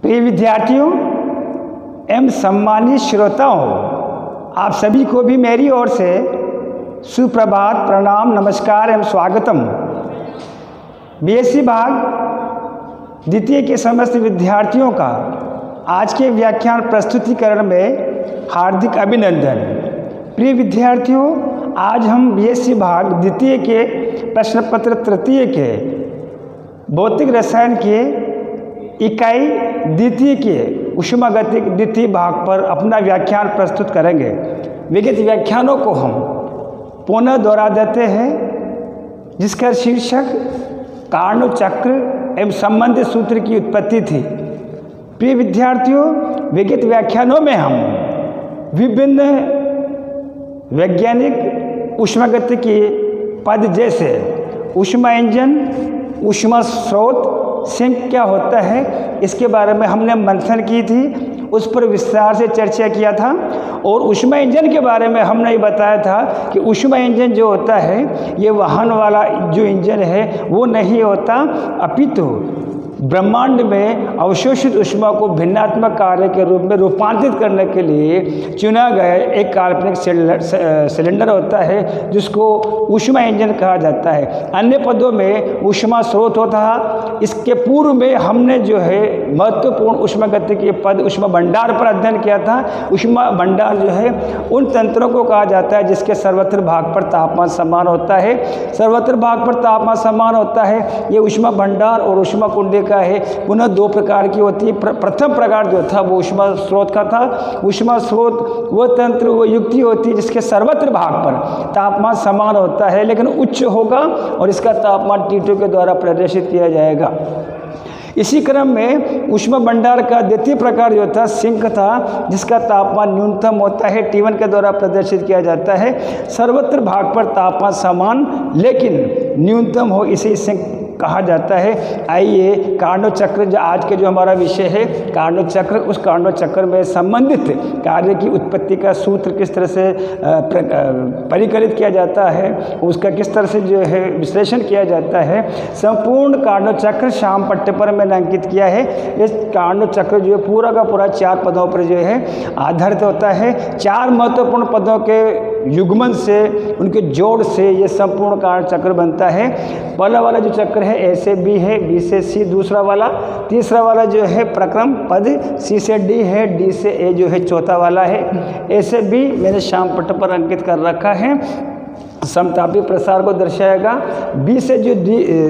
प्रिय विद्यार्थियों एवं सम्मानित श्रोताओं, आप सभी को भी मेरी ओर से सुप्रभात, प्रणाम, नमस्कार एवं स्वागतम। बीएससी भाग द्वितीय के समस्त विद्यार्थियों का आज के व्याख्यान प्रस्तुतिकरण में हार्दिक अभिनंदन। प्रिय विद्यार्थियों, आज हम बीएससी भाग द्वितीय के प्रश्न पत्र तृतीय के भौतिक रसायन के इकाई द्वितीय के ऊष्मागतिक द्वितीय भाग पर अपना व्याख्यान प्रस्तुत करेंगे। विगत व्याख्यानों को हम पुनः दोहरा देते हैं, जिसका शीर्षक कार्नोट चक्र एवं संबंधित सूत्र की उत्पत्ति थी। प्रिय विद्यार्थियों, विगत व्याख्यानों में हम विभिन्न वैज्ञानिक ऊष्मागतिकी के पद जैसे ऊष्मा इंजन, ऊष्मा स्रोत, सिंक क्या होता है, इसके बारे में हमने मंथन की थी, उस पर विस्तार से चर्चा किया था। और ऊष्मा इंजन के बारे में हमने ये बताया था कि ऊष्मा इंजन जो होता है ये वाहन वाला जो इंजन है वो नहीं होता, अपितु ब्रह्मांड में अवशोषित ऊष्मा को भिन्नात्मक कार्य के रूप में रूपांतरित करने के लिए चुना गया एक काल्पनिक सिलेंडर होता है, जिसको ऊष्मा इंजन कहा जाता है। अन्य पदों में ऊष्मा स्रोत होता है। इसके पूर्व में हमने जो है महत्वपूर्ण ऊष्मागतिकी के पद ऊष्मा भंडार पर अध्ययन किया था। ऊष्मा भंडार जो है उन तंत्रों को कहा जाता है जिसके सर्वत्र भाग पर तापमान समान होता है। सर्वत्र भाग पर तापमान समान होता है, ये ऊष्मा भंडार और ऊष्मा कुंडी का है। पुनः दो प्रकार की होती है। प्रथम प्रकार जो था वो ऊष्मा स्रोत का था। ऊष्मा स्रोत वो तंत्र, वो युक्ति होती है जिसके सर्वत्र भाग पर तापमान समान होता है लेकिन उच्च होगा और इसका तापमान T2 के द्वारा प्रदर्शित किया जाएगा। इसी क्रम में ऊष्मा भंडार का द्वितीय प्रकार जो था सिंक था, जिसका तापमान न्यूनतम होता है, T1 के द्वारा प्रदर्शित किया जाता है। सर्वत्र भाग पर तापमान समान लेकिन न्यूनतम हो, इसे सिंक कहा जाता है। आइए कार्नोट चक्र जो आज के जो हमारा विषय है कार्नोट चक्र, उस कार्नोट चक्र में संबंधित कार्य की उत्पत्ति का सूत्र किस तरह से परिकलित किया जाता है, उसका किस तरह से जो है विश्लेषण किया जाता है, संपूर्ण कार्नोट चक्र श्याम पट्टे पर मैंने अंकित किया है। इस कार्नोट चक्र जो है पूरा का पूरा 4 पदों पर जो है आधारित होता है। 4 महत्वपूर्ण पदों के युग्मन से, उनके जोड़ से ये संपूर्ण कार्नोट चक्र बनता है। पहला वाला जो चक्र है ए से बी है, बी से सी दूसरा वाला, तीसरा वाला जो है प्रक्रम पद सी से डी है, डी से ए जो है चौथा वाला है। ए से बी मैंने श्याम पट्ट पर अंकित कर रखा है, समतापी प्रसार को दर्शाएगा। बी से जो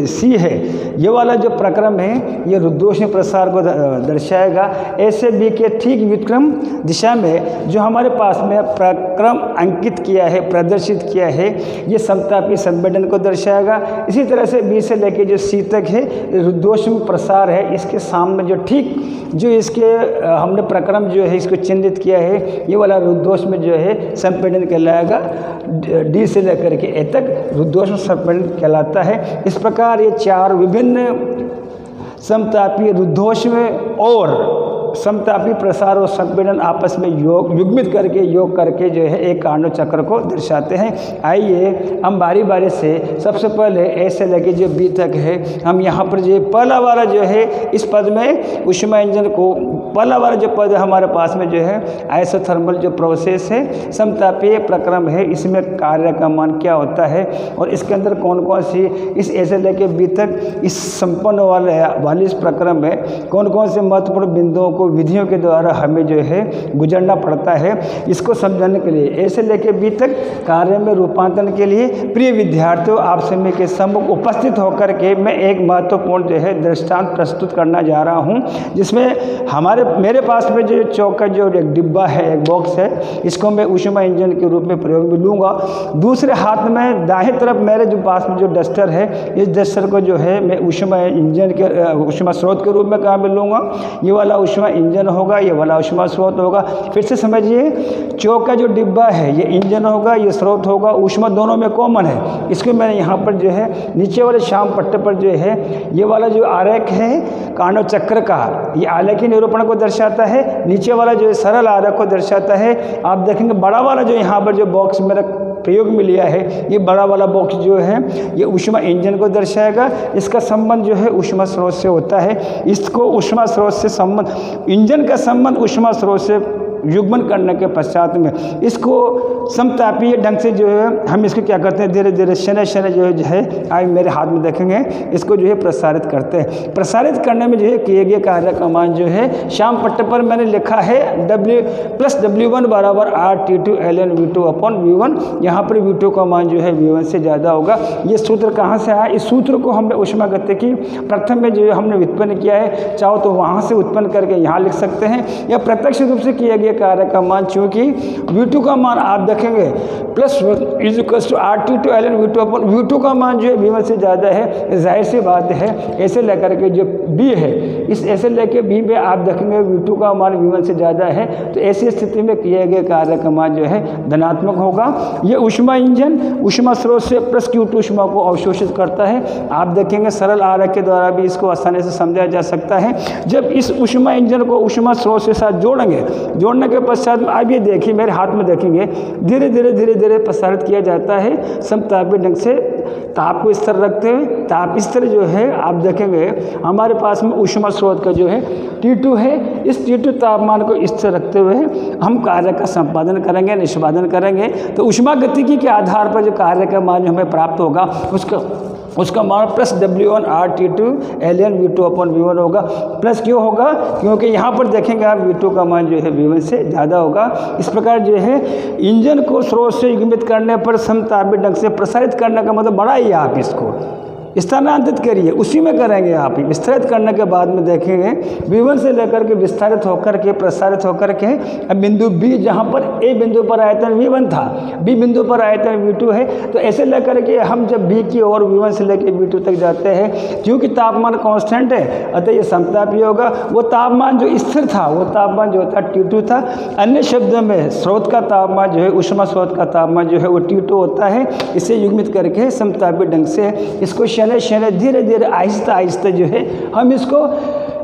सी है ये वाला जो प्रक्रम है ये रुद्धोष्ण प्रसार को दर्शाएगा। ए से बी के ठीक व्युत्क्रम दिशा में जो हमारे पास में प्रक्रम अंकित किया है, प्रदर्शित किया है, ये समतापी संवेदन को दर्शाएगा। इसी तरह से बी से लेके जो सी तक है रुद्धोष्ण प्रसार है। इसके सामने जो ठीक जो इसके हमने प्रक्रम जो है इसको चिन्हित किया है, ये वाला रुद्धोष्ण जो है संवेदन कहलाएगा। डी से लेकर के ए तक रुद्धोष्ण संवेदन कहलाता है। इस प्रकार ये 4 विभिन्न समतापी रुद्धोष्ण और समतापी प्रसार और संपीड़न आपस में युग्मित करके योग करके जो है एक कार्नोट चक्र को दर्शाते हैं। आइए हम बारी बारी से सबसे पहले ए से लेके जो बी तक है हम यहाँ पर जो पहला वाला जो है इस पद में ऊष्मा इंजन को पहला वाला जो पद हमारे पास में जो है आइसोथर्मल जो प्रोसेस है, समतापीय प्रक्रम है, इसमें कार्य का मान क्या होता है और इसके अंदर कौन कौन सी इस ए से लेके बी तक इस संपन्न वाले इस प्रक्रम में कौन कौन से महत्वपूर्ण बिंदुओं को विधियों के द्वारा हमें जो है गुजरना पड़ता है। इसको समझाने के लिए ए से लेकर बी तक कार्य में रूपांतरण के लिए प्रिय विद्यार्थियों आप सभी के सम्मुख उपस्थित होकर के मैं एक महत्वपूर्ण जो है दृष्टांत प्रस्तुत करना जा रहा हूं, जिसमें मेरे पास में जो चौक का जो एक डिब्बा है, एक बॉक्स है, इसको मैं ऊष्मा इंजन के रूप में प्रयोग में लूँगा। दूसरे हाथ में दाहिने तरफ मेरे जो पास में जो डस्टर है, इस डस्टर को जो है मैं ऊष्मा इंजन के ऊष्मा स्रोत के रूप में कहाँ में लूँगा। ये वाला ऊष्मा इंजन होगा, ये वाला ऊष्मा स्रोत होगा। फिर से समझिए, चौक का जो डिब्बा है ये इंजन होगा, ये स्रोत होगा, ऊष्मा दोनों में कॉमन है। इसको मैंने यहाँ पर जो है नीचे वाले श्याम पट्टे पर जो है ये वाला जो आरेख है कार्नोट चक्र का, ये आलेखी निरूपण को दर्शाता है। नीचे वाला जो है सरल आरेख को दर्शाता है। आप देखेंगे बड़ा वाला जो यहाँ पर जो बॉक्स मेरा प्रयोग में लिया है। ये बड़ा वाला बॉक्स जो है ये ऊष्मा इंजन को दर्शाएगा। इसका संबंध जो है ऊष्मा स्रोत से होता है। इसको ऊष्मा स्रोत से संबंध, इंजन का संबंध ऊष्मा स्रोत से युग्मन करने के पश्चात में इसको समतापीय ढंग से जो है हम इसको क्या करते हैं, धीरे धीरे शनै शनै जो है आज मेरे हाथ में देखेंगे, इसको जो है प्रसारित करते हैं। प्रसारित करने में जो है किए गए कार्य का मान जो है श्याम पट्टे पर मैंने लिखा है W+W1 बराबर R-T2 ln V2 upon V1। यहाँ पर V2 का मान जो है V1 से ज़्यादा होगा। ये सूत्र कहाँ से आया? इस सूत्र को हमने ऊष्मागतिकी प्रथम में जो है हमने व्युत्पन्न किया है। चाहो तो वहाँ से उत्पन्न करके यहाँ लिख सकते हैं, या प्रत्यक्ष रूप से किया गया कार्य का मान, चूंकि V2 का मान आप देखेंगे +1 R-T2 ln V2 upon V2 का मान जो है V1 से ज़्यादा है। जाहिर सी बात है ऐसे लेकर के जो B है, इस ऐसे लेके B में आप देखेंगे V2 का मान V1 से ज़्यादा है, तो ऐसी स्थिति में किए गए कार्य का मान जो है धनात्मक होगा। ये ऊष्मा इंजन ऊष्मा स्रोत से +Q2 ऊष्मा को अवशोषित करता है। आप देखेंगे सरल आरेख के द्वारा भी इसको आसानी से समझा जा सकता है। जब इस ऊष्मा इंजन को ऊष्मा स्रोत के साथ जोड़ेंगे, जोड़ने के पश्चात आप ये देखिए मेरे हाथ में देखेंगे धीरे धीरे प्रसारित किया जाता है समतापीय ढंग से। ताप को इस तरह रखते हुए, ताप इस तरह जो है आप देखेंगे हमारे पास में ऊष्मा स्रोत का जो है T2 है। इस T2 तापमान को इस तरह रखते हुए हम कार्य का संपादन करेंगे, निष्पादन करेंगे। तो ऊष्मागतिकी के आधार पर जो कार्य का मान हमें प्राप्त होगा उसका मान +W1 R-T2 ln V2 upon V1 होगा। प्लस क्यों होगा? क्योंकि यहाँ पर देखेंगे आप V2 का मान जो है V1 से ज़्यादा होगा। इस प्रकार जो है इंजन को स्रोत से युग्मित करने पर समतापीय ढंग से प्रसारित करने का मतलब बढ़ाइए आप इसको, स्थानांतरित करिए, उसी में करेंगे आप। विस्तारित करने के बाद में देखेंगे V1 से लेकर के विस्तारित होकर के प्रसारित होकर के अब बिंदु B, जहाँ पर A बिंदु पर आयतन V1 था, B बिंदु पर आयतन V2 है, तो ऐसे लेकर के हम जब B की ओर V1 से लेकर V2 तक जाते हैं, क्योंकि तापमान कांस्टेंट है अतः ये समतापीय होगा। वो तापमान जो स्थिर था वो तापमान जो था T2 था। अन्य शब्दों में स्रोत का तापमान जो है ऊष्मा स्रोत का तापमान जो है वो T2 होता है। इसे युग्मित करके समतापीय ढंग से इसको शनै धीरे धीरे आहिस्ता आहिस्ता जो है हम इसको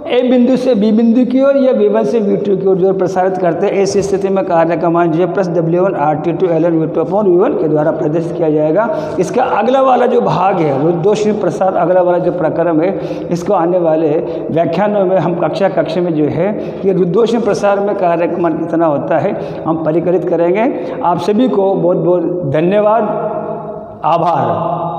A बिंदु से B बिंदु की ओर या V1 से V2 की ओर जो प्रसारित करते हैं। ऐसी स्थिति में कार्य का मान जो है +W1 R-T2 ln V2 upon V1 के द्वारा प्रदर्शित किया जाएगा। इसका अगला वाला जो भाग है रुद्धोष्मी प्रसार, अगला वाला जो प्रक्रम है, इसको आने वाले व्याख्यानों में हम कक्षा में जो है कि रुद्धोष्मी प्रसार में कार्य का मान कितना होता है हम परिकलित करेंगे। आप सभी को बहुत बहुत धन्यवाद, आभार।